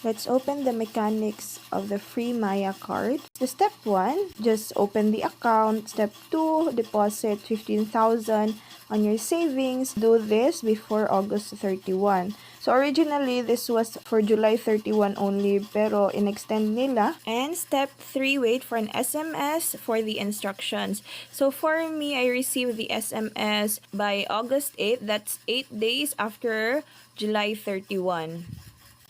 Let's open the mechanics of the free Maya card. So step 1, just open the account. Step 2, deposit 15,000 on your savings. Do this before August 31. So originally, this was for July 31 only, pero in-extend nila. And step 3, wait for an SMS for the instructions. So for me, I received the SMS by August 8. That's 8 days after July 31.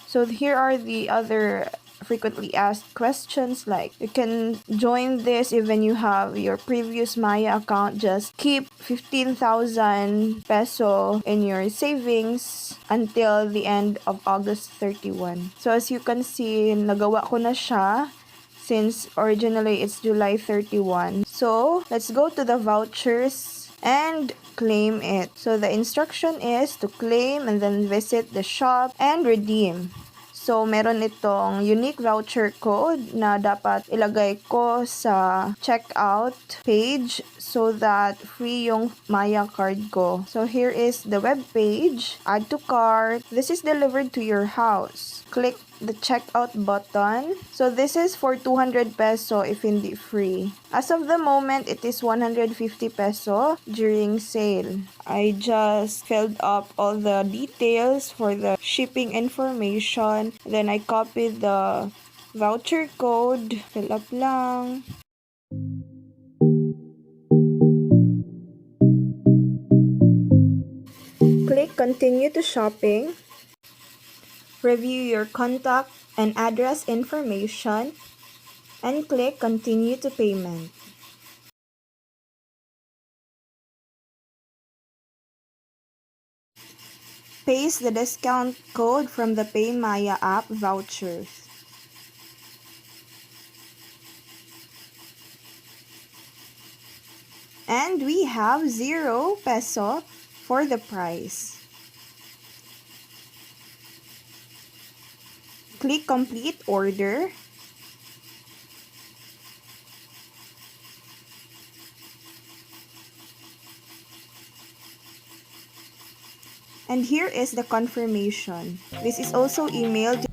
So here are the other frequently asked questions, like you can join this even you have your previous Maya account. Just keep 15,000 peso in your savings until the end of August 31. So as you can see, nagawa ko na siya since originally it's July 31. So let's go to the vouchers and claim it. So the instruction is to claim and then visit the shop and redeem. So meron itong unique voucher code na dapat ilagay ko sa checkout page so that free yung Maya card ko. So here is the web page. Add to cart. This is delivered to your house. Click the checkout button. So this is for 200 peso if hindi free. As of the moment, it is 150 peso during sale. I just filled up all the details for the shipping information. Then I copied the voucher code. Fill up lang. Click continue to shopping. Review your contact and address information and click continue to payment. Paste the discount code from the PayMaya app vouchers. And we have 0 peso for the price. Click complete order. And here is the confirmation. This is also emailed